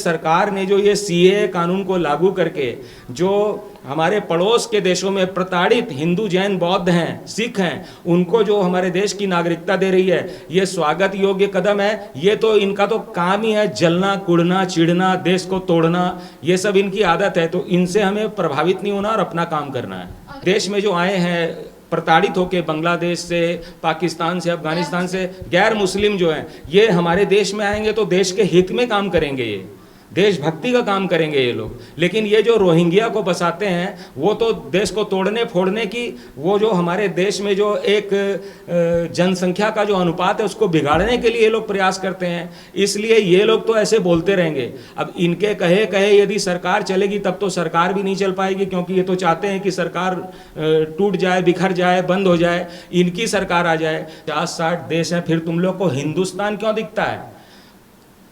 सरकार ने जो ये सीएए कानून को लागू करके जो हमारे पड़ोस के देशों में प्रताड़ित हिंदू, जैन, बौद्ध हैं, सिख हैं, उनको जो हमारे देश की नागरिकता दे रही है, ये स्वागत योग्य कदम है। ये तो इनका तो काम ही है जलना, कुड़ना, चिढ़ना, देश को तोड़ना, ये सब इनकी आदत है। तो इनसे हमें प्रभावित नहीं होना और अपना काम करना है। देश में जो आए हैं प्रताड़ित होके, बांग्लादेश से, पाकिस्तान से, अफगानिस्तान से, गैर मुस्लिम जो हैं, ये हमारे देश में आएंगे तो देश के हित में काम करेंगे, ये देशभक्ति का काम करेंगे ये लोग। लेकिन ये जो रोहिंग्या को बसाते हैं, वो तो देश को तोड़ने फोड़ने की, वो जो हमारे देश में जो एक जनसंख्या का जो अनुपात है उसको बिगाड़ने के लिए ये लोग प्रयास करते हैं। इसलिए ये लोग तो ऐसे बोलते रहेंगे। अब इनके कहे कहे यदि सरकार चलेगी तब तो सरकार भी नहीं चल पाएगी, क्योंकि ये तो चाहते हैं कि सरकार टूट जाए, बिखर जाए, बंद हो जाए, इनकी सरकार आ जाए। 50-60 देश हैं, फिर तुम लोग को हिंदुस्तान क्यों दिखता है?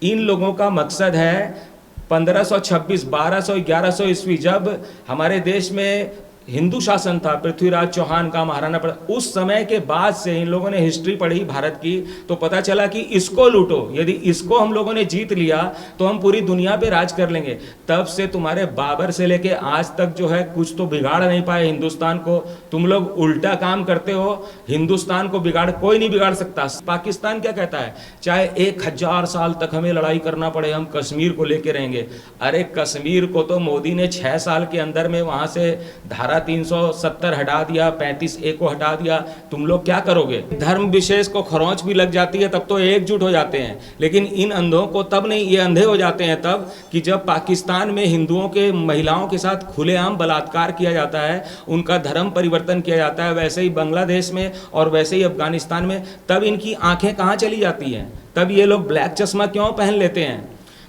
इन लोगों का मकसद है 1526, 1200, 1100 ईस्वी जब हमारे देश में हिंदू शासन था, पृथ्वीराज चौहान का, महाराणा प्रताप, उस समय के बाद से इन लोगों ने हिस्ट्री पढ़ी भारत की तो पता चला कि इसको लूटो, यदि इसको हम लोगों ने जीत लिया तो हम पूरी दुनिया पे राज कर लेंगे। तब से तुम्हारे बाबर से लेके आज तक जो है कुछ तो बिगाड़ नहीं पाए हिंदुस्तान को। तुम लोग उल्टा काम करते हो, हिंदुस्तान को बिगाड़ कोई नहीं बिगाड़ सकता। पाकिस्तान क्या कहता है, चाहे 1000 साल तक हमें लड़ाई करना पड़े, हम कश्मीर को लेके रहेंगे। अरे कश्मीर को तो मोदी ने 6 साल के अंदर में वहां से धारा 370 हटा दिया, 35A को हटा दिया। तुम लोग क्या करोगे? धर्म विशेष को खरोंच भी लग जाती है तब तो एकजुट हो जाते हैं, लेकिन इन अंधों को तब नहीं। ये अंधे हो जाते हैं तब कि जब पाकिस्तान में हिंदुओं के, महिलाओं के साथ खुलेआम बलात्कार किया जाता है, उनका धर्म परिवर्तन किया जाता है, वैसे ही बांग्लादेश में और वैसे ही अफगानिस्तान में, तब इनकी आंखें कहाँ चली जाती हैं? तब ये लोग ब्लैक चश्मा क्यों पहन लेते हैं?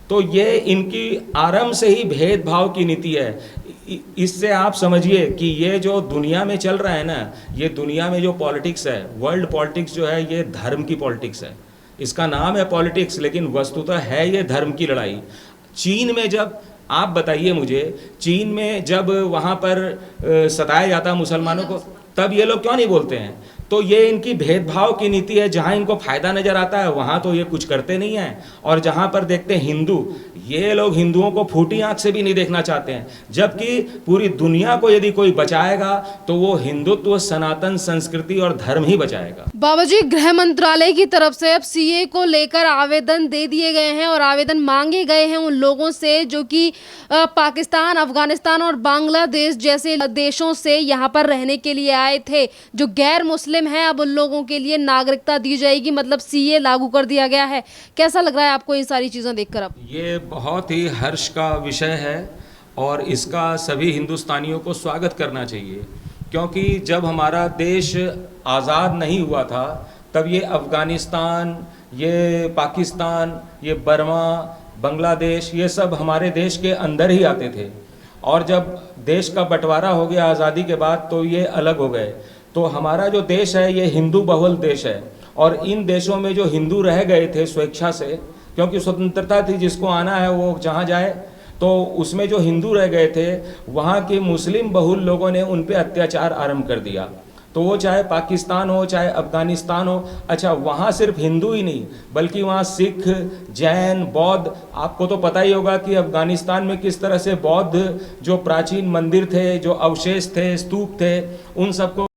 तो ये इनकी आरंभ से ही भेदभाव की नीति है। इससे आप समझिए कि ये जो दुनिया में चल रहा है ना, ये दुनिया में जो पॉलिटिक्स है, वर्ल्ड पॉलिटिक्स जो है, ये धर्म की पॉलिटिक्स है। इसका नाम है पॉलिटिक्स, लेकिन वस्तुतः है ये धर्म की लड़ाई। चीन में जब, आप बताइए मुझे, चीन में जब वहाँ पर सताया जाता मुसलमानों को, तब ये लोग क्यों नहीं बोलते हैं? तो ये इनकी भेदभाव की नीति है। जहाँ इनको फायदा नजर आता है वहाँ तो ये कुछ करते नहीं हैं, और जहाँ पर देखते हैं हिंदू, ये लोग हिंदुओं को फूटी आंख से भी नहीं देखना चाहते हैं। जबकि पूरी दुनिया को यदि कोई बचाएगा तो वो हिंदुत्व, सनातन संस्कृति और धर्म ही बचाएगा। बाबा जी, गृह मंत्रालय की तरफ से अब सीए को लेकर आवेदन दे दिए गए हैं और आवेदन मांगे गए हैं उन लोगों से जो कि पाकिस्तान, अफगानिस्तान और बांग्लादेश जैसे देशों से यहाँ पर रहने के लिए आए थे, जो गैर मुस्लिम है। अब उन लोगों के लिए नागरिकता दी जाएगी, मतलब सीए लागू कर दिया गया है। कैसा लग रहा है आपको ये सारी चीजें देखकर? अब ये बहुत ही हर्ष का विषय है और इसका सभी हिंदुस्तानियों को स्वागत करना चाहिए, क्योंकि जब हमारा देश आज़ाद नहीं हुआ था तब ये अफगानिस्तान, ये पाकिस्तान, ये बर्मा, बांग्लादेश, ये सब हमारे देश के अंदर ही आते थे। और जब देश का बंटवारा हो गया आज़ादी के बाद तो ये अलग हो गए। तो हमारा जो देश है ये हिंदू बहुल देश है, और इन देशों में जो हिंदू रह गए थे स्वेच्छा से, क्योंकि स्वतंत्रता थी, जिसको आना है वो जहाँ जाए, तो उसमें जो हिंदू रह गए थे वहाँ के मुस्लिम बहुल लोगों ने उन पे अत्याचार आरंभ कर दिया। तो वो चाहे पाकिस्तान हो, चाहे अफगानिस्तान हो, अच्छा वहाँ सिर्फ हिंदू ही नहीं बल्कि वहाँ सिख, जैन, बौद्ध, आपको तो पता ही होगा कि अफगानिस्तान में किस तरह से बौद्ध जो प्राचीन मंदिर थे, जो अवशेष थे, स्तूप थे, उन सबको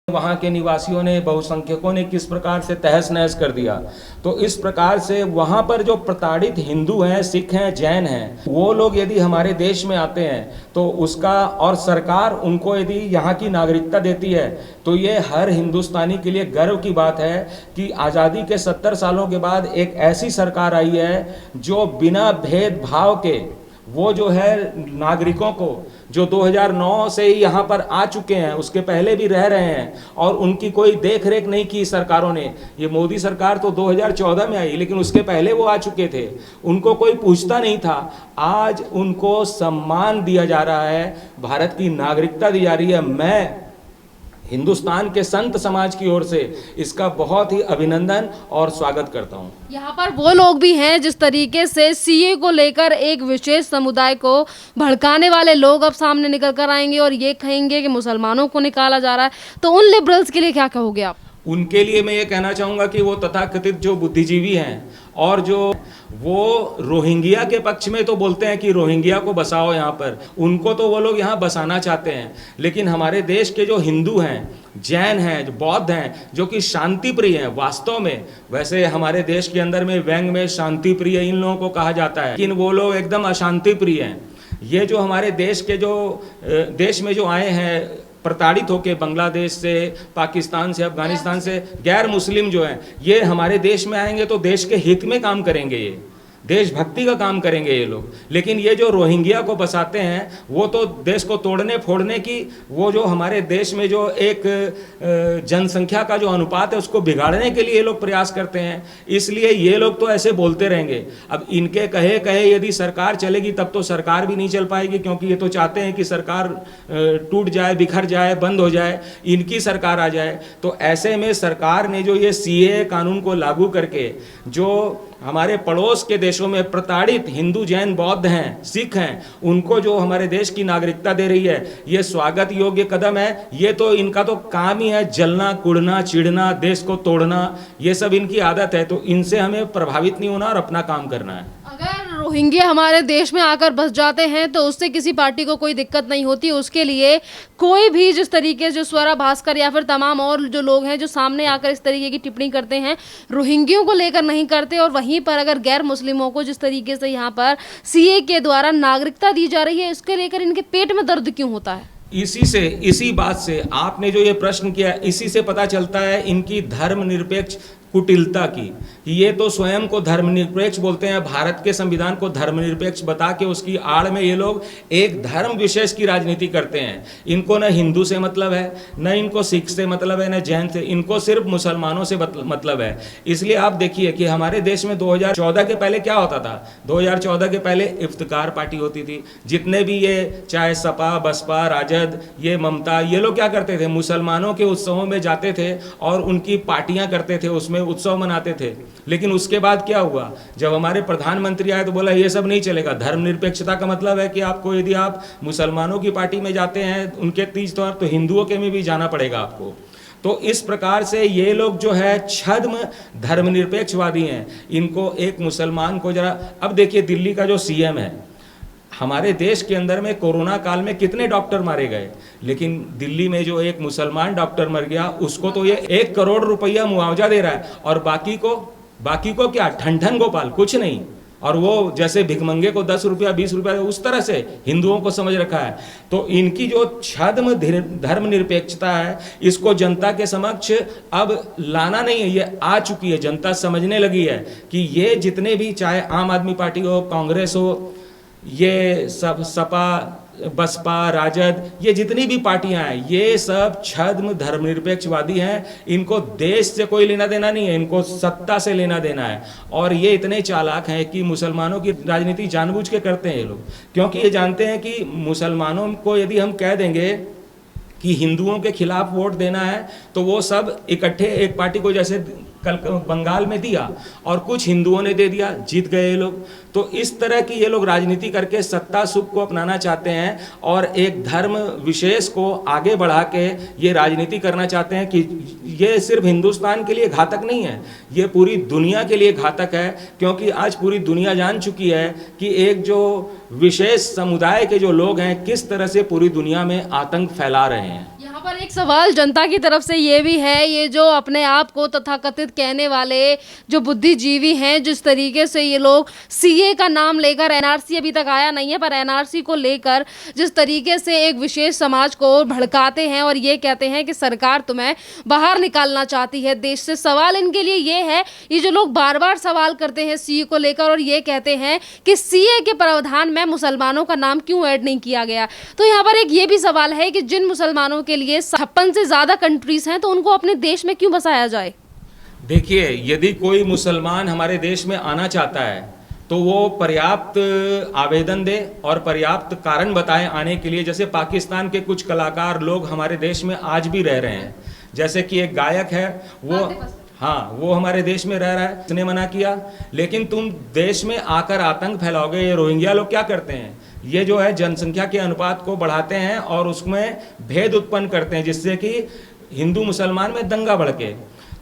वहाँ के निवासियों ने, बहुसंख्यकों ने किस प्रकार से तहस नहस कर दिया। तो इस प्रकार से वहाँ पर जो प्रताड़ित हिंदू हैं, सिख हैं, जैन हैं, वो लोग यदि हमारे देश में आते हैं तो उसका, और सरकार उनको यदि यहाँ की नागरिकता देती है तो ये हर हिंदुस्तानी के लिए गर्व की बात है कि आज़ादी के 70 सालों के बाद एक ऐसी सरकार आई है जो बिना भेदभाव के, वो जो है नागरिकों को, जो 2009 से ही यहाँ पर आ चुके हैं, उसके पहले भी रह रहे हैं, और उनकी कोई देख रेख नहीं की सरकारों ने। ये मोदी सरकार तो 2014 में आई, लेकिन उसके पहले वो आ चुके थे, उनको कोई पूछता नहीं था। आज उनको सम्मान दिया जा रहा है, भारत की नागरिकता दी जा रही है। मैं हिंदुस्तान के संत समाज की ओर से इसका बहुत ही अभिनंदन और स्वागत करता हूं। यहाँ पर वो लोग भी हैं जिस तरीके से सीए को लेकर एक विशेष समुदाय को भड़काने वाले लोग अब सामने निकल कर आएंगे और ये कहेंगे कि मुसलमानों को निकाला जा रहा है। तो उन लिबरल्स के लिए क्या कहोगे आप? उनके लिए मैं ये कहना चाहूँगा कि वो तथाकथित जो बुद्धिजीवी हैं और जो वो रोहिंग्या के पक्ष में तो बोलते हैं कि रोहिंग्या को बसाओ यहाँ पर, उनको तो वो लोग यहाँ बसाना चाहते हैं, लेकिन हमारे देश के जो हिंदू हैं, जैन हैं, जो बौद्ध हैं, जो कि शांति प्रिय हैं, वास्तव में वैसे हमारे देश के अंदर में व्यंग में शांति प्रिय इन लोगों को कहा जाता है, लेकिन वो लोग एकदम अशांति प्रिय हैं। ये जो हमारे देश के जो देश में जो आए हैं प्रताड़ित होकर, बांग्लादेश से, पाकिस्तान से, अफगानिस्तान से, गैर मुस्लिम जो हैं, ये हमारे देश में आएंगे तो देश के हित में काम करेंगे, ये देशभक्ति का काम करेंगे ये लोग। लेकिन ये जो रोहिंग्या को बसाते हैं वो तो देश को तोड़ने फोड़ने की, वो जो हमारे देश में जो एक जनसंख्या का जो अनुपात है उसको बिगाड़ने के लिए ये लोग प्रयास करते हैं, इसलिए ये लोग तो ऐसे बोलते रहेंगे। अब इनके कहे कहे यदि सरकार चलेगी तब तो सरकार भी नहीं चल पाएगी, क्योंकि ये तो चाहते हैं कि सरकार टूट जाए, बिखर जाए, बंद हो जाए, इनकी सरकार आ जाए। तो ऐसे में सरकार ने जो ये सीएए कानून को लागू करके जो हमारे पड़ोस के देशों में प्रताड़ित हिंदू, जैन, बौद्ध हैं, सिख हैं, उनको जो हमारे देश की नागरिकता दे रही है, ये स्वागत योग्य कदम है। ये तो इनका तो काम ही है जलना, कुड़ना, चिढ़ना, देश को तोड़ना, ये सब इनकी आदत है। तो इनसे हमें प्रभावित नहीं होना और अपना काम करना है। अगर रोहिंग्या हमारे देश में आकर बस जाते हैं तो उससे किसी पार्टी को कोई दिक्कत नहीं होती। उसके लिए कोई भी जिस तरीके से स्वरा भास्कर या फिर तमाम और जो लोग हैं जो सामने आकर इस तरीके की टिप्पणी करते हैं, रोहिंग्यों को लेकर नहीं करते। और वहीं पर अगर गैर मुस्लिमों को जिस तरीके से यहाँ पर सीए के द्वारा नागरिकता दी जा रही है, इसके लेकर इनके पेट में दर्द क्यों होता है? इसी बात से आपने जो ये प्रश्न किया, इसी से पता चलता है इनकी धर्मनिरपेक्ष कुटिलता की। ये तो स्वयं को धर्मनिरपेक्ष बोलते हैं, भारत के संविधान को धर्मनिरपेक्ष बता के उसकी आड़ में ये लोग एक धर्म विशेष की राजनीति करते हैं। इनको न हिंदू से मतलब है, न इनको सिख से मतलब है, न जैन से, इनको सिर्फ मुसलमानों से मतलब है। इसलिए आप देखिए कि हमारे देश में 2014 के पहले क्या होता था। 2014 के पहले इफ्तिकार पार्टी होती थी। जितने भी ये चाहे सपा, बसपा, राजद, ये ममता, ये लोग क्या करते थे, मुसलमानों के उत्सवों में जाते थे और उनकी पार्टियां करते थे, उसमें उत्सव मनाते थे। लेकिन उसके बाद क्या हुआ, जब हमारे प्रधानमंत्री आए तो बोला ये सब नहीं चलेगा। धर्मनिरपेक्षता का मतलब है कि आपको, यदि आप मुसलमानों की पार्टी में जाते हैं उनके तीज त्योहार, तो हिंदुओं के में भी जाना पड़ेगा आपको। तो इस प्रकार से ये लोग जो है छद्म धर्मनिरपेक्षवादी हैं। इनको एक मुसलमान को जरा, अब देखिए दिल्ली का जो सीएम है, हमारे देश के अंदर में कोरोना काल में कितने डॉक्टर मारे गए, लेकिन दिल्ली में जो एक मुसलमान डॉक्टर मर गया उसको तो ये 1 करोड़ रुपया मुआवजा दे रहा है, और बाकी को क्या, ठन गोपाल, कुछ नहीं। और वो जैसे भिखमंगे को 10 रुपया 20 रुपया उस तरह से हिंदुओं को समझ रखा है। तो इनकी जो छद्म धर्मनिरपेक्षता है, इसको जनता के समक्ष अब लाना नहीं है, ये आ चुकी है। जनता समझने लगी है कि ये जितने भी, चाहे आम आदमी पार्टी हो, कांग्रेस हो, ये सब सपा, बसपा, राजद, ये जितनी भी पार्टियां हैं, ये सब छद्म धर्मनिरपेक्षवादी हैं। इनको देश से कोई लेना देना नहीं है, इनको सत्ता से लेना देना है। और ये इतने चालाक हैं कि मुसलमानों की राजनीति जानबूझ के करते हैं ये लोग, क्योंकि ये जानते हैं कि मुसलमानों को यदि हम कह देंगे कि हिंदुओं के खिलाफ वोट देना है तो वो सब इकट्ठे एक पार्टी को, जैसे कल बंगाल में दिया और कुछ हिंदुओं ने दे दिया, जीत गए ये लोग। तो इस तरह की ये लोग राजनीति करके सत्ता सुख को अपनाना चाहते हैं और एक धर्म विशेष को आगे बढ़ा के ये राजनीति करना चाहते हैं कि ये सिर्फ हिंदुस्तान के लिए घातक नहीं है, ये पूरी दुनिया के लिए घातक है। क्योंकि आज पूरी दुनिया जान चुकी है कि एक जो विशेष समुदाय के जो लोग हैं किस तरह से पूरी दुनिया में आतंक फैला रहे हैं। यहाँ पर एक सवाल जनता की तरफ से ये भी है, ये जो अपने आप को तथाकथित कहने वाले जो बुद्धिजीवी हैं, जिस तरीके से ये लोग सीए का नाम लेकर, एनआरसी अभी तक आया नहीं है, पर एनआरसी को लेकर जिस तरीके से एक विशेष समाज को भड़काते हैं और ये कहते हैं कि सरकार तुम्हें बाहर निकालना चाहती है देश से। सवाल इनके लिए ये है, ये जो लोग बार बार सवाल करते हैं सीए को लेकर और ये कहते हैं कि सीए के प्रावधान में मुसलमानों का नाम क्यों ऐड नहीं किया गया, तो यहाँ पर एक ये भी सवाल है कि जिन मुसलमानों के लिए 56 से ज्यादा कंट्रीज हैं, तो उनको अपने देश में क्यों बसाया जाए? देखिए, यदि कोई मुसलमान हमारे देश में आना चाहता है तो वो पर्याप्त आवेदन दे और पर्याप्त कारण बताएं आने के लिए। जैसे पाकिस्तान के कुछ कलाकार लोग हमारे देश में आज भी रह रहे हैं, जैसे कि एक गायक है वो हमारे देश में रह रहा है, उसने मना किया। लेकिन तुम देश में आकर आतंक फैलाओगे। ये रोहिंग्या लोग क्या करते हैं, ये जो है जनसंख्या के अनुपात को बढ़ाते हैं और उसमें भेद उत्पन्न करते हैं, जिससे कि हिंदू मुसलमान में दंगा भड़के।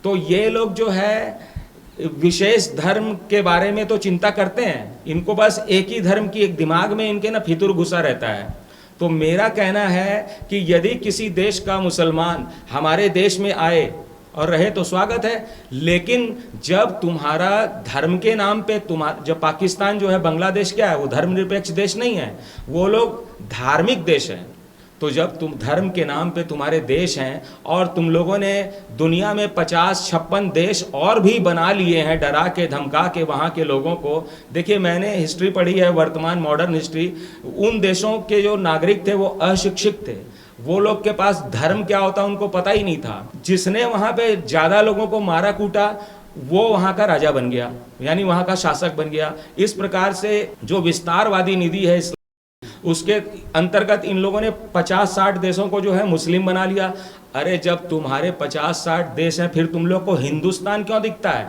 तो ये लोग जो है विशेष धर्म के बारे में तो चिंता करते हैं, इनको बस एक ही धर्म की एक दिमाग में इनके ना फितूर घुसा रहता है। तो मेरा कहना है कि यदि किसी देश का मुसलमान हमारे देश में आए और रहे तो स्वागत है, लेकिन जब तुम्हारा धर्म के नाम पे जब पाकिस्तान जो है, बांग्लादेश क्या है, वो धर्मनिरपेक्ष देश नहीं है, वो लोग धार्मिक देश हैं। तो जब तुम धर्म के नाम पे तुम्हारे देश हैं और तुम लोगों ने दुनिया में 50-56 देश और भी बना लिए हैं डरा के धमका के वहाँ के लोगों को। देखिए, मैंने हिस्ट्री पढ़ी है, वर्तमान मॉडर्न हिस्ट्री, उन देशों के जो नागरिक थे वो अशिक्षित थे, वो लोग के पास धर्म क्या होता उनको पता ही नहीं था। जिसने वहाँ पे ज़्यादा लोगों को मारा कूटा वो वहाँ का राजा बन गया, यानी वहाँ का शासक बन गया। इस प्रकार से जो विस्तारवादी नीति है उसके अंतर्गत इन लोगों ने 50-60 देशों को जो है मुस्लिम बना लिया। अरे जब तुम्हारे 50-60 देश हैं, फिर तुम लोग को हिंदुस्तान क्यों दिखता है?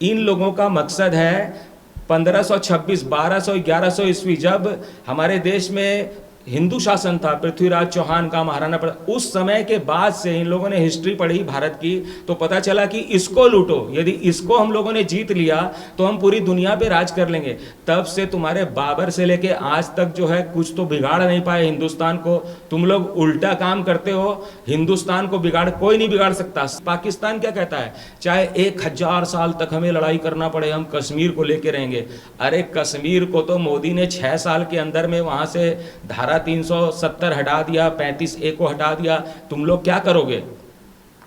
इन लोगों का मकसद है 1526, 1200, 1100 ईस्वी जब हमारे देश में हिंदू शासन था, पृथ्वीराज चौहान का, महाराणा प्रताप, उस समय के बाद से इन लोगों ने हिस्ट्री पढ़ी भारत की तो पता चला कि इसको लूटो, यदि इसको हम लोगों ने जीत लिया तो हम पूरी दुनिया पे राज कर लेंगे। तब से तुम्हारे बाबर से लेके आज तक जो है कुछ तो बिगाड़ नहीं पाए हिंदुस्तान को। तुम लोग उल्टा काम करते हो, हिंदुस्तान को कोई नहीं बिगाड़ सकता। पाकिस्तान क्या कहता है, चाहे 1000 साल तक हमें लड़ाई करना पड़े, हम कश्मीर को लेके रहेंगे। अरे कश्मीर को तो मोदी ने 6 साल के अंदर में वहां से धारा 370 हटा दिया, 35A को हटा दिया। तुम लोग क्या करोगे?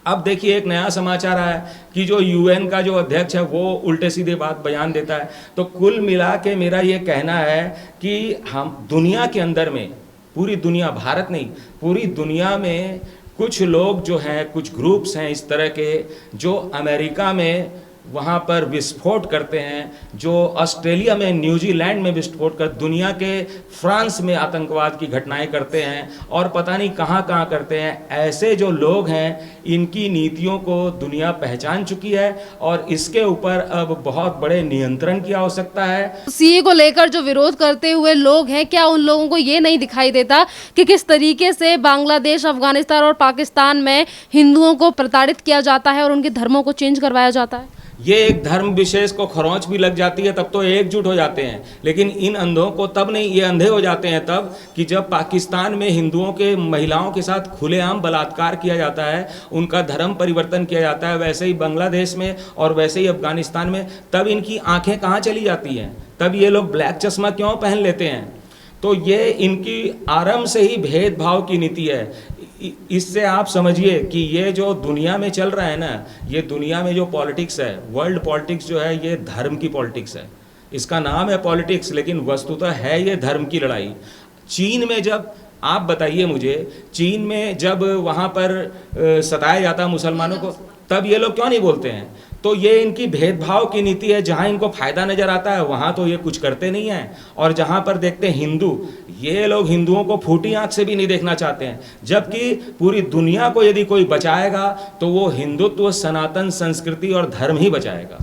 अब देखिए, एक नया समाचार आया कि जो UN का जो अध्यक्ष है वो उल्टे सीधे बात बयान देता है। तो कुल मिला के मेरा ये कहना है कि हम दुनिया के अंदर में, पूरी दुनिया, भारत नहीं, पूरी दुनिया में कुछ लोग जो हैं, कुछ ग्रुप्स हैं इस तरह के जो अमेरिका में वहाँ पर विस्फोट करते हैं, जो ऑस्ट्रेलिया में, न्यूजीलैंड में विस्फोट कर, दुनिया के फ्रांस में आतंकवाद की घटनाएं करते हैं और पता नहीं कहाँ कहाँ करते हैं। ऐसे जो लोग हैं इनकी नीतियों को दुनिया पहचान चुकी है और इसके ऊपर अब बहुत बड़े नियंत्रण की आवश्यकता है। सीए को लेकर जो विरोध करते हुए लोग हैं, क्या उन लोगों को ये नहीं दिखाई देता कि किस तरीके से बांग्लादेश, अफगानिस्तान और पाकिस्तान में हिंदुओं को प्रताड़ित किया जाता है और उनके धर्मों को चेंज करवाया जाता है? ये एक धर्म विशेष को खरोंच भी लग जाती है तब तो एकजुट हो जाते हैं, लेकिन इन अंधों को तब नहीं, ये अंधे हो जाते हैं तब कि जब पाकिस्तान में हिंदुओं के, महिलाओं के साथ खुलेआम बलात्कार किया जाता है, उनका धर्म परिवर्तन किया जाता है, वैसे ही बांग्लादेश में और वैसे ही अफगानिस्तान में, तब इनकी आंखें कहाँ चली जाती हैं? तब ये लोग ब्लैक चश्मा क्यों पहन लेते हैं? तो ये इनकी आरंभ से ही भेदभाव की नीति है। इससे आप समझिए कि ये जो दुनिया में चल रहा है ना, ये दुनिया में जो पॉलिटिक्स है, वर्ल्ड पॉलिटिक्स जो है, ये धर्म की पॉलिटिक्स है। इसका नाम है पॉलिटिक्स, लेकिन वस्तुतः है ये धर्म की लड़ाई। चीन में जब, आप बताइए मुझे, चीन में जब वहाँ पर सताया जाता मुसलमानों को, तब ये लोग क्यों नहीं बोलते हैं? तो ये इनकी भेदभाव की नीति है। जहाँ इनको फायदा नजर आता है वहाँ तो ये कुछ करते नहीं हैं, और जहाँ पर देखते हैं हिंदू, ये लोग हिंदुओं को फूटी आंख से भी नहीं देखना चाहते हैं। जबकि पूरी दुनिया को यदि कोई बचाएगा तो वो हिंदुत्व, सनातन संस्कृति और धर्म ही बचाएगा।